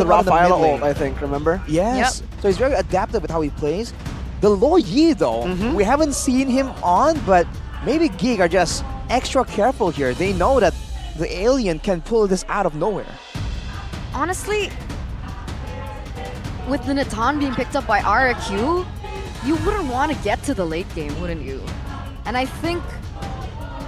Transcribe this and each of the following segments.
the Rafaela ult, I think, remember? Yes. So he's very adaptive with how he plays. The Lo Yi, though, we haven't seen him on, but maybe Geek are just extra careful here. They know that the alien can pull this out of nowhere. Honestly, with the Natan being picked up by RQ, you wouldn't want to get to the late game, wouldn't you? And I think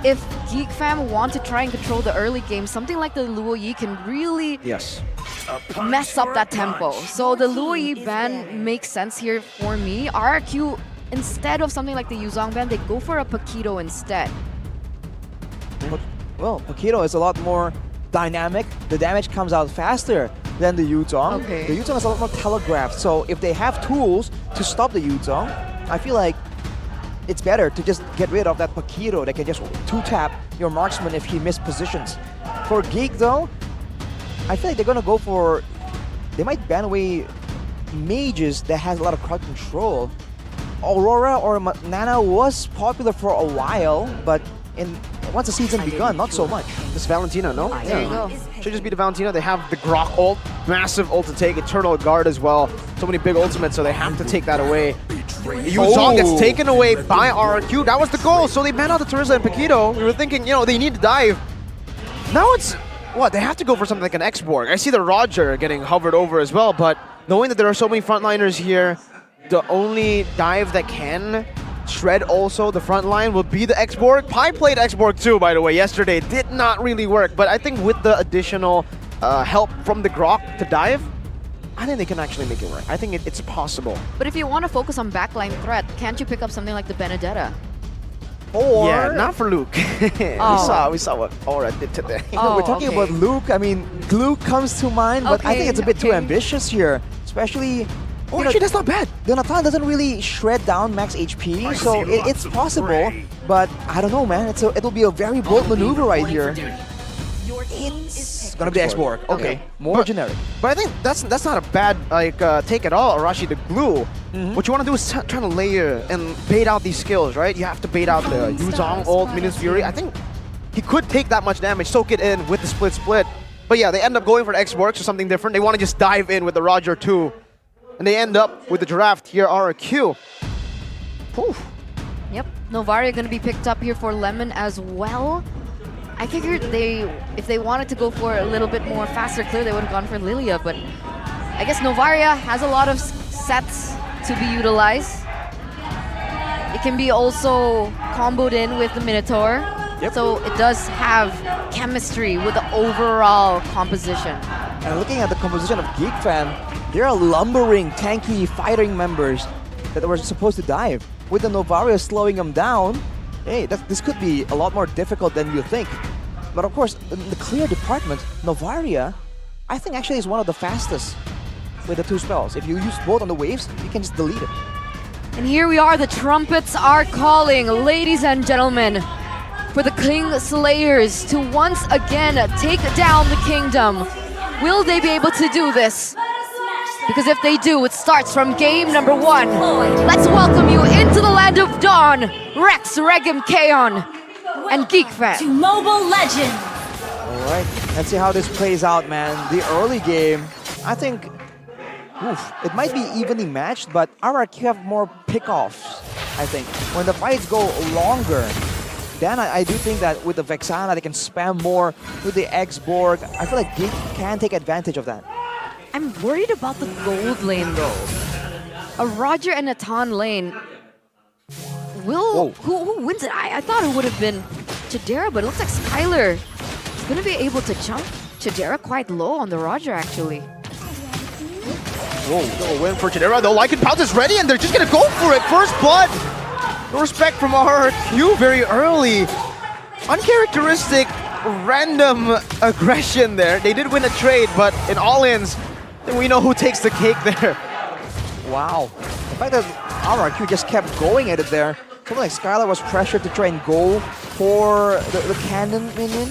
if Geek fam want to try and control the early game, something like the Luo Yi can really mess up that tempo. So the Luo Yi ban makes sense here for me. RQ, instead of something like the Yuzong ban, they go for a Paquito instead. Well, Paquito is a lot more dynamic. The damage comes out faster than the Yuzong. Okay. The Yuzong is a lot more telegraphed. So if they have tools to stop the Yuzong, I feel like it's better to just get rid of that Paquito that can just two-tap your marksman if he mispositions. For Geek though, I feel like they're gonna go for... They might ban away mages that has a lot of crowd control. Aurora or Nana was popular for a while, but once the season begun, not so much. This Valentina, no? There you go. Should just be the Valentina. They have the Grok ult, massive ult to take, Eternal Guard as well. So many big ultimates, so they have to take that away. Yuzong gets taken away by RQ. That was the goal, so they banned out the Teresa and Paquito. We were thinking, you know, they need to dive. Now it's, what, they have to go for something like an X-Borg. I see the Roger getting hovered over as well, but knowing that there are so many frontliners here, the only dive that can shred also the front line will be the X-Borg. Pi played X-Borg too, by the way, yesterday. Did not really work, but I think with the additional help from the Grok to dive, I think they can actually make it work. I think it's possible. But if you want to focus on backline threat, can't you pick up something like the Benedetta? Or... Yeah, not for Luke. We saw what Aura did today. Oh, we're talking about Luke. I mean, Luke comes to mind, but I think it's a bit too ambitious here. Especially... Oh, actually, that's not bad. The Natan doesn't really shred down max HP, so it's possible. But I don't know, man. It'll be a very bold maneuver right here. It's gonna be X-Borg. Okay, more generic. But I think that's not a bad take at all, Arashi. The glue. What you want to do is try to layer and bait out these skills, right? You have to bait out the Yuzong ult, Minions Fury. I think he could take that much damage, soak it in with the split. But yeah, they end up going for the X-Borg or something different. They want to just dive in with the Roger 2. And they end up with the Giraffe here, RQ. Poof. Yep, Novaria going to be picked up here for Lemon as well. I figured if they wanted to go for a little bit more faster clear, they would have gone for Lilia, but I guess Novaria has a lot of sets to be utilized. It can be also comboed in with the Minotaur, so it does have chemistry with the overall composition. And looking at the composition of Geek Fan, there are lumbering, tanky, fighting members that were supposed to dive. With the Novaria slowing them down, hey, this could be a lot more difficult than you think. But of course, in the clear department, Novaria, I think actually is one of the fastest with the two spells. If you use both on the waves, you can just delete it. And here we are, the trumpets are calling, ladies and gentlemen, for the King Slayers to once again take down the kingdom. Will they be able to do this? Because if they do, it starts from game number 1. Let's welcome you into the land of Dawn, Rex, Regum, Kaon, and Geek Fan. To Mobile Legends. Alright, let's see how this plays out, man. The early game, I think, it might be evenly matched, but RRQ have more pickoffs, I think. When the fights go longer, then I do think that with the Vexana, they can spam more with the X-Borg. I feel like Geek can take advantage of that. I'm worried about the gold lane though. A Roger and a Natan lane. Who wins it? I thought it would have been Chidera, but it looks like Skylar is going to be able to jump Chidera quite low on the Roger actually. Whoa, no win for Chidera though. Lycan Pounce is ready and they're just going to go for it. First blood. No respect from RRQ very early. Uncharacteristic, random aggression there. They did win a trade, but in all-ins, we know who takes the cake there. Wow. The fact that RRQ just kept going at it there. Something like Skylar was pressured to try and go for the cannon minion.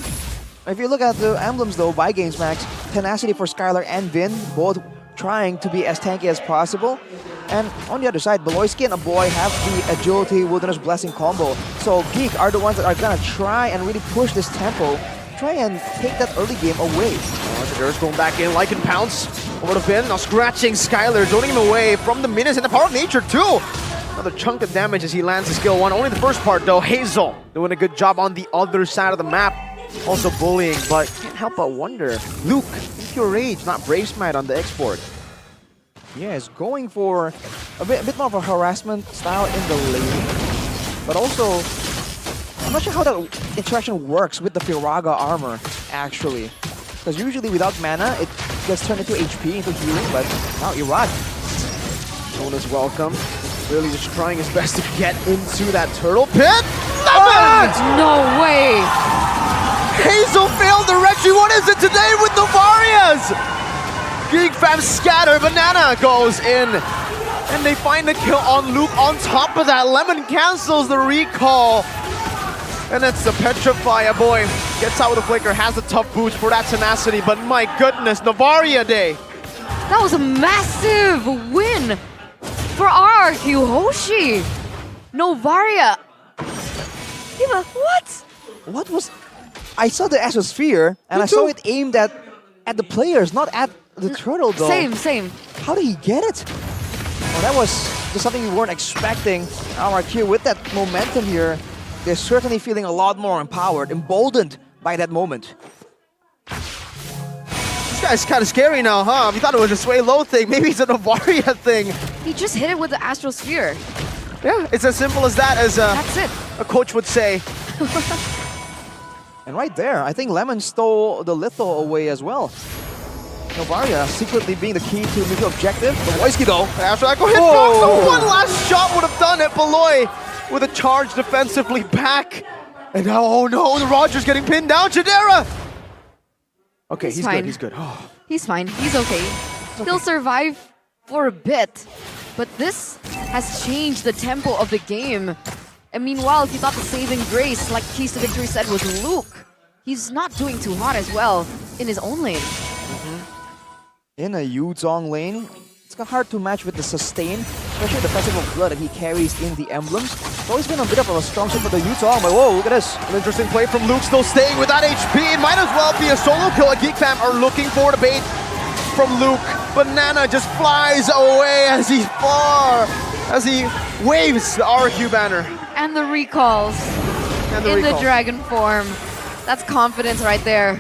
If you look at the emblems though, by GamesMax, Tenacity for Skylar and Vin, both trying to be as tanky as possible. And on the other side, Beloyski and Aboy have the Agility Wilderness Blessing combo. So Geek are the ones that are gonna try and really push this tempo, try and take that early game away. There's going back in, Lycan pounce over the Vin. Now scratching Skylar, zoning him away from the minions and the power of nature too. Another chunk of damage as he lands his skill 1. Only the first part though. Hazel doing a good job on the other side of the map. Also bullying, but can't help but wonder. Luke, Pure Rage, not Brave Smite on the export. Yeah, it's going for a bit more of a harassment style in the lane. But also, I'm not sure how that interaction works with the Firaga armor, actually. Because usually without mana, it gets turned into HP, into healing, but now Irad. Jonas welcome. Really just trying his best to get into that turtle pit. Lemon! No way! Hazel failed the Retry. What is it today with the Varias? Geek fam scatter. Banana goes in. And they find the kill on Luke. On top of that, Lemon cancels the recall. And it's the Petrify boy. Gets out with a flicker, has a tough boost for that tenacity. But my goodness, Novaria day. That was a massive win for RRQ Hoshi. Novaria. Diva, what? What was... I saw the Astrosphere, and I saw it aimed at the players, not at the turtle though. Same. How did he get it? Oh, that was just something we weren't expecting. RRQ with that momentum here, they're certainly feeling a lot more empowered, emboldened by that moment. This guy's kind of scary now, huh? We thought it was a Sway Low thing. Maybe it's a Novaria thing. He just hit it with the Astrosphere. Yeah, it's as simple as that, as That's it. a coach would say. And right there, I think Lemon stole the Lethal away as well. Novaria secretly being the key to the objective. Beloyski though. After that, go hit box. So one last shot would have done it. Beloy with a charge defensively back. And now, oh no, the Roger's getting pinned down. Chidera! Okay, he's fine. good, he's good. Oh. He's fine. He's okay. He'll survive for a bit. But this has changed the tempo of the game. And meanwhile, if you thought the saving grace, like Keys to Victory said, was Luke, he's not doing too hot as well in his own lane. In a Yuzong lane, it's hard to match with the sustain, especially the Festival of Blood that he carries in the emblems. It's always been a bit of a strong suit for the Yuzong, but whoa, look at this. An interesting play from Luke, still staying with that HP. It might as well be a solo kill. Geek fam are looking for the bait from Luke. Banana just flies away as he waves the RQ banner. And the recalls in the dragon form. That's confidence right there.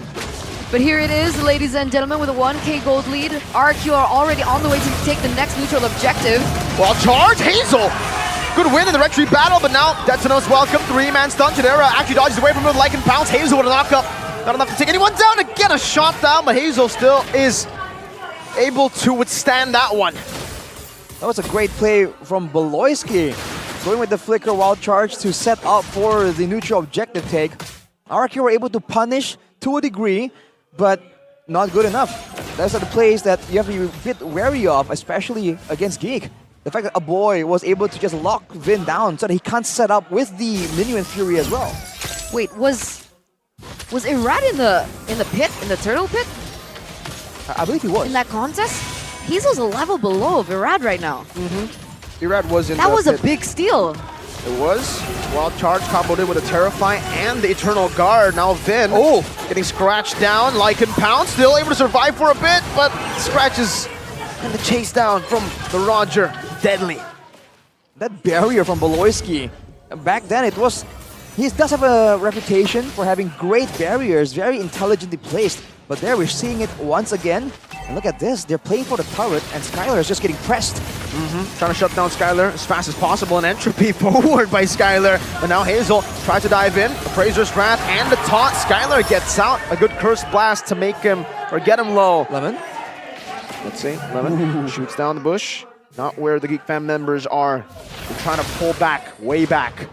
But here it is, ladies and gentlemen, with a 1k gold lead. RQ are already on the way to take the next neutral objective. Well, charge, Hazel! Good win in the retreat battle, but now Detonos welcome. 3-man stun. Chidera actually dodges away from him with Lycan pounce. Hazel with a knockup. Not enough to take anyone down to get a shot down, but Hazel still is able to withstand that one. That was a great play from Beloyski. Going with the flicker wild charge to set up for the neutral objective take. RQ were able to punish to a degree, but not good enough. Those are the plays that you have to be a bit wary of, especially against Geek. The fact that a boy was able to just lock Vin down so that he can't set up with the Minuan Fury as well. Wait, was Irad in the pit, in the turtle pit? I believe he was. In that contest? Hazel's a level below Irad right now. Irad was in That the was a pit. big steal. It was. Wild charge comboed in with a Terrify and the Eternal Guard. Now Vin getting scratched down. Lycan pounce, still able to survive for a bit, but scratches and the chase down from the Roger. Deadly. That barrier from Beloyski, back then it was... He does have a reputation for having great barriers, very intelligently placed. But there we're seeing it once again. And look at this, they're playing for the turret and Skylar is just getting pressed. Trying to shut down Skylar as fast as possible, and entropy forward by Skylar. But now Hazel tries to dive in. Appraiser's Wrath and the taunt. Skylar gets out. A good Curse Blast to make him, or get him low. Lemon? Let's see, Lemon shoots down the bush. Not where the Geek Fam members are. They're trying to pull back, way back.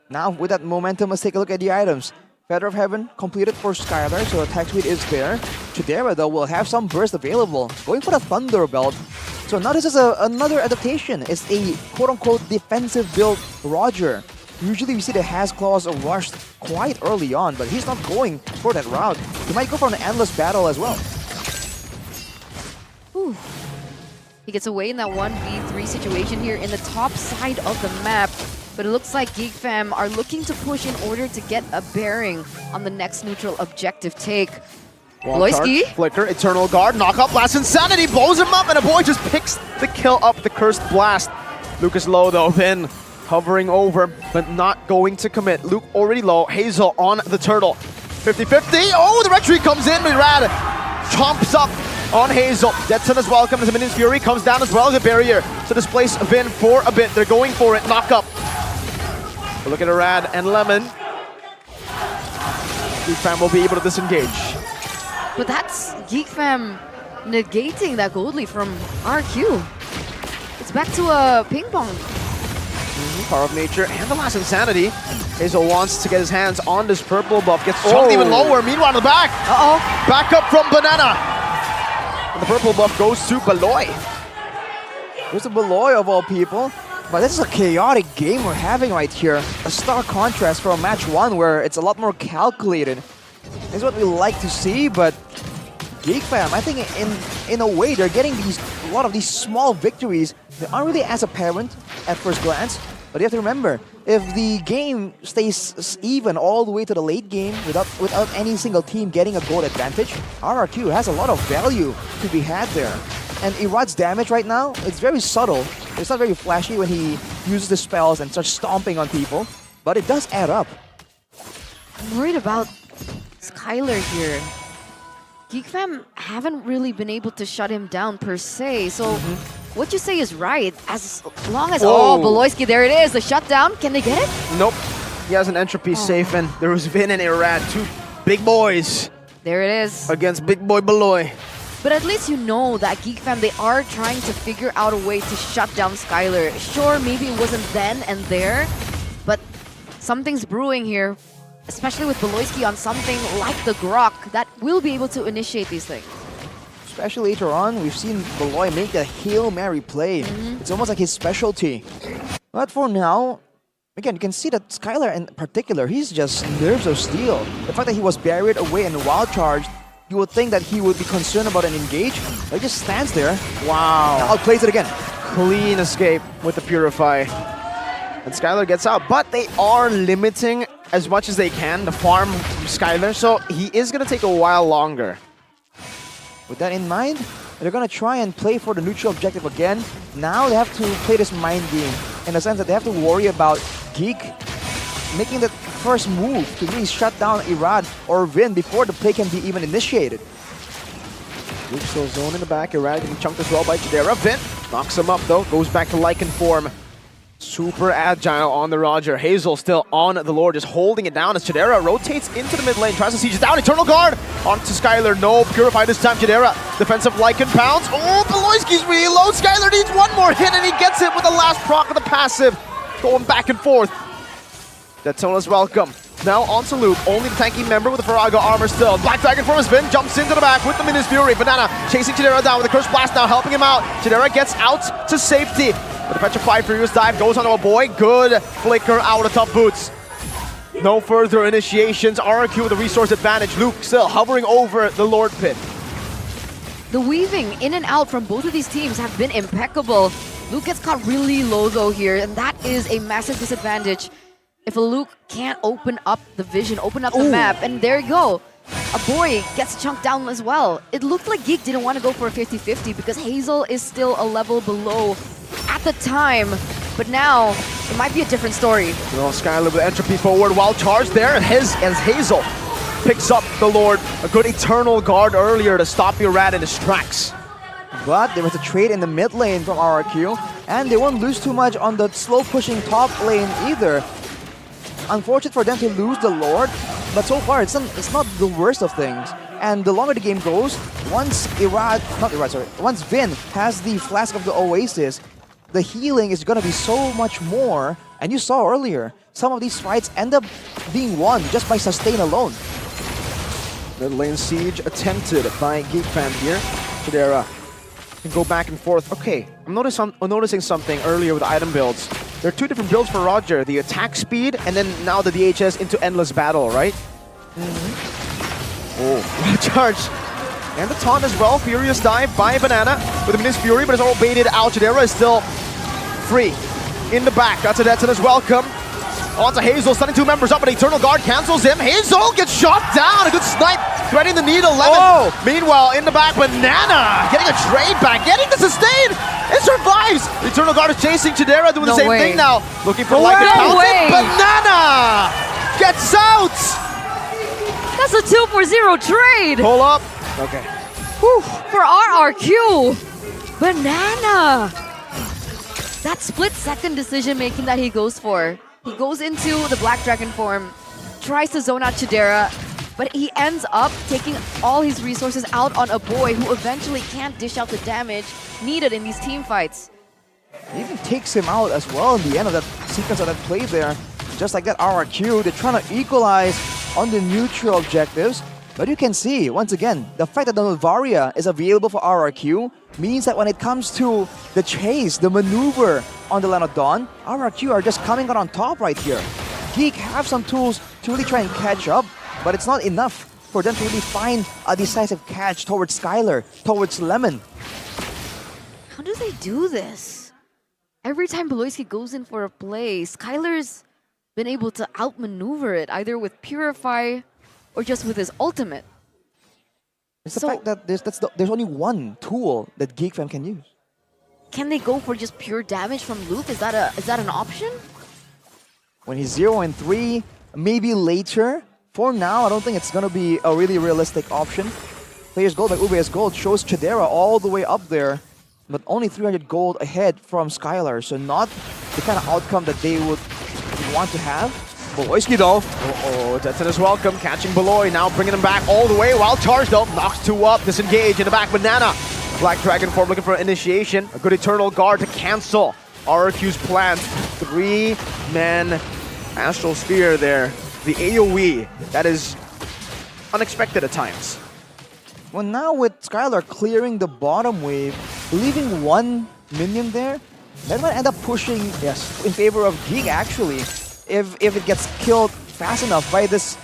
Now with that momentum, let's take a look at the items. Feather of Heaven completed for Skylar, so attack speed is there. Chidera though will have some burst available. Going for the Thunder Belt. So now this is another adaptation. It's a quote-unquote defensive build Roger. Usually we see the Has Claws rushed quite early on, but he's not going for that route. He might go for an endless battle as well. Ooh. He gets away in that 1v3 situation here in the top side of the map. But it looks like Geek Fam are looking to push in order to get a bearing on the next neutral objective take. Wall Loiski. charge, flicker, Eternal Guard, knock up, Blast Insanity, blows him up, and a boy just picks the kill up, the Cursed Blast. Luke is low though, Vin hovering over, but not going to commit. Luke already low, Hazel on the turtle. 50-50, oh, the retreat comes in, Mirad chomps up on Hazel. Jetson is welcome as the Minions Fury comes down as well as a barrier to displace Vin for a bit. They're going for it, knock up. But look at Arad and Lemon. Geek Fam will be able to disengage. But that's Geek Fam negating that gold lead from RQ. It's back to a ping pong. Power of Nature and the last Insanity. Hazel wants to get his hands on this purple buff. Gets chunked even lower. Meanwhile, in the back. Uh-oh. Back up from Banana. And the purple buff goes to Baloy. There's a Beloy of all people. But this is a chaotic game we're having right here. A stark contrast from match 1 where it's a lot more calculated. This is what we like to see, but Geek Fam, I think in a way they're getting a lot of these small victories that aren't really as apparent at first glance. But you have to remember, if the game stays even all the way to the late game without any single team getting a gold advantage, RRQ has a lot of value to be had there. And Irad's damage right now, it's very subtle. It's not very flashy when he uses the spells and starts stomping on people, but it does add up. I'm worried about Skylar here. Geek Fam haven't really been able to shut him down per se, so what you say is right. As long as, oh, Beloyski, there it is, the shutdown. Can they get it? Nope. He has an entropy safe, and there was Vin and Irad, two big boys. There it is. Against big boy Beloy. But at least you know that Geek Fam, they are trying to figure out a way to shut down Skylar. Sure, maybe it wasn't then and there, but something's brewing here, especially with Beloyski on something like the Grok that will be able to initiate these things. Especially later on, we've seen Beloy make a Hail Mary play. It's almost like his specialty. But for now, again, you can see that Skylar in particular, he's just nerves of steel. The fact that he was buried away and wild charged, you would think that he would be concerned about an engage, but he just stands there. Wow. Outplays it again. Clean escape with the Purify. And Skylar gets out, but they are limiting as much as they can the farm from Skylar, so he is going to take a while longer. With that in mind, they're going to try and play for the neutral objective again. Now they have to play this mind game in the sense that they have to worry about Geek making the first move to really shut down Irad or Vin before the play can be even initiated. Luke still zone in the back. Irad getting chunked as well by Chidera. Vin knocks him up though, goes back to Lycan form. Super agile on the Roger. Hazel still on the Lord, just holding it down as Chidera rotates into the mid lane, tries to siege it down. Eternal Guard onto Skylar. No, Purify this time. Chidera, defensive Lycan pounds. Oh, Beloyski's really low. Skylar needs one more hit and he gets it with the last proc of the passive. Going back and forth. Detona's welcome. Now onto Luke, only the tanky member with the Faraga armor still. Black Dragon from his Vin jumps into the back with the Minions Fury. Banana chasing Chidera down with the Curse Blast now, helping him out. Chidera gets out to safety. But the Petrified Furious Dive goes onto a boy. Good flicker out of top boots. No further initiations. RQ with the resource advantage. Luke still hovering over the Lord Pit. The weaving in and out from both of these teams have been impeccable. Luke gets caught really low though here, and that is a massive disadvantage. If a Luke can't open up the vision, open up the map, and there you go. A boy gets chunked down as well. It looked like Geek didn't want to go for a 50-50 because Hazel is still a level below at the time. But now, it might be a different story. Well, Skylar with entropy forward while charged there, and as Hazel picks up the Lord. A good Eternal Guard earlier to stop Irad in his tracks. But there was a trade in the mid lane from RRQ, and they won't lose too much on the slow pushing top lane either. Unfortunate for them to lose the Lord, but so far it's not the worst of things. And the longer the game goes, once once Vin has the Flask of the Oasis, the healing is gonna be so much more. And you saw earlier, some of these fights end up being won just by sustain alone. Mid lane siege attempted by Geek Fam here. Chidera can go back and forth. Okay, I'm noticing something earlier with item builds. There are two different builds for Roger, the attack speed and then now the DHS into endless battle, right? Oh, charge. And the taunt as well, Furious Dive by Banana with the Minions Fury, but it's all baited out. Chidera is still free in the back. That's a Detson as welcome. On to Hazel, stunning two members up, but Eternal Guard cancels him. Hazel gets shot down, a good snipe threading the needle. Lemon. Meanwhile, in the back, Banana getting a trade back, getting the sustain. It survives. The Eternal Guard is chasing Chidera, doing the same thing now. Looking for like a pounce. Banana gets out. That's a 2-for-0 trade. Pull up. Okay. Whew, for RRQ. Banana. That split-second decision-making that he goes for. He goes into the Black Dragon form, tries to zone out Chidera, but he ends up taking all his resources out on a boy who eventually can't dish out the damage needed in these team fights. He even takes him out as well in the end of that sequence of that play there. Just like that RRQ, they're trying to equalize on the neutral objectives. But you can see, once again, the fact that the Novaria is available for RRQ means that when it comes to the chase, the maneuver on the Land of Dawn, RRQ are just coming out on top right here. Geek have some tools to really try and catch up, but it's not enough for them to really find a decisive catch towards Skylar, towards Lemon. How do they do this? Every time Beloyski goes in for a play, Skylar's been able to outmaneuver it, either with Purify or just with his ultimate. It's the fact that there's only one tool that Geek fam can use. Can they go for just pure damage from Luke? Is that an option? When he's 0 and 3, maybe later. For now, I don't think it's gonna be a really realistic option. Players Gold like UBS Gold shows Chidera all the way up there, but only 300 gold ahead from Skylar, so not the kind of outcome that they would want to have. Beloyski though. Jetson is welcome, catching Beloy, now bringing him back all the way. Wild charge though, knocks 2 up, disengage in the back. Banana, Black Dragon form looking for an initiation. A good Eternal Guard to cancel RRQ's plans. 3-man Astral Sphere there. The AoE, that is unexpected at times. Well, now with Skylar clearing the bottom wave, leaving 1 minion there, that might end up pushing in favor of Geek actually. If it gets killed fast enough by this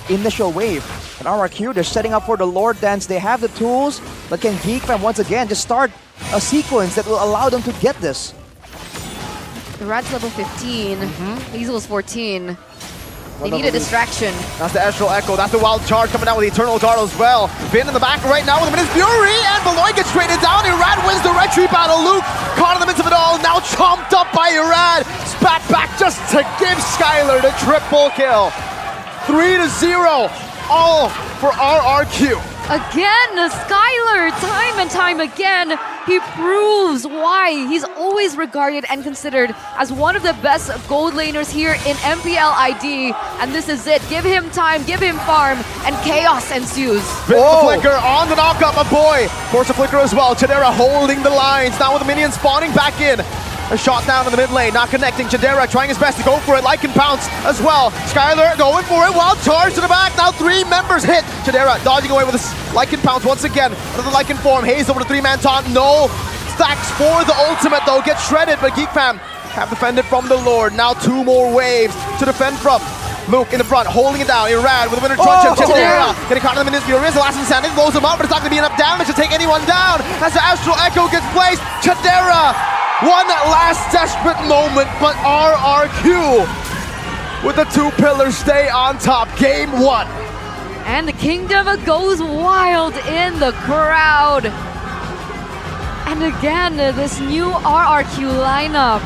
initial wave. And RRQ, they're setting up for the Lord Dance. They have the tools, but can Geek fam once again just start a sequence that will allow them to get this? The Rad's level 15, Liesel's 14. They need a distraction. That's the Astral Echo, that's the Wild Charge coming out with the Eternal Guard as well. Finn in the back right now with a Minute's Fury, and Beloy gets traded down. Irad wins the retreat battle. Luke caught in the midst of it all, now chomped up by Irad. Spat back just to give Skylar the triple kill. 3-0, all for RRQ. Again, Skylar, time and time again, he proves why he's always regarded and considered as one of the best gold laners here in MPLID. And this is it. Give him time, give him farm, and chaos ensues. Flicker on the knockup, a boy. Force a flicker as well. Chidera holding the lines. Now with the minions spawning back in. A shot down in the mid lane, not connecting. Chidera trying his best to go for it. Lycan pounce as well. Skylar going for it. Wild charge to the back. Now 3 members hit. Chidera dodging away with a Lycan pounce once again. Another Lycan form. Haze over the 3-man taunt. No stacks for the ultimate though. Gets shredded, but Geek fam have defended from the Lord. Now 2 more waves to defend from. Luke in the front, holding it down. Irad with a winner truncheon. Chidera getting caught in the minutes. Furious, the last insanity blows him up, but it's not going to be enough damage to take anyone down. As the Astral Echo gets placed, Chidera, one last desperate moment, but RRQ with the 2 pillars stay on top. Game 1. And the kingdom goes wild in the crowd. And again, this new RRQ lineup.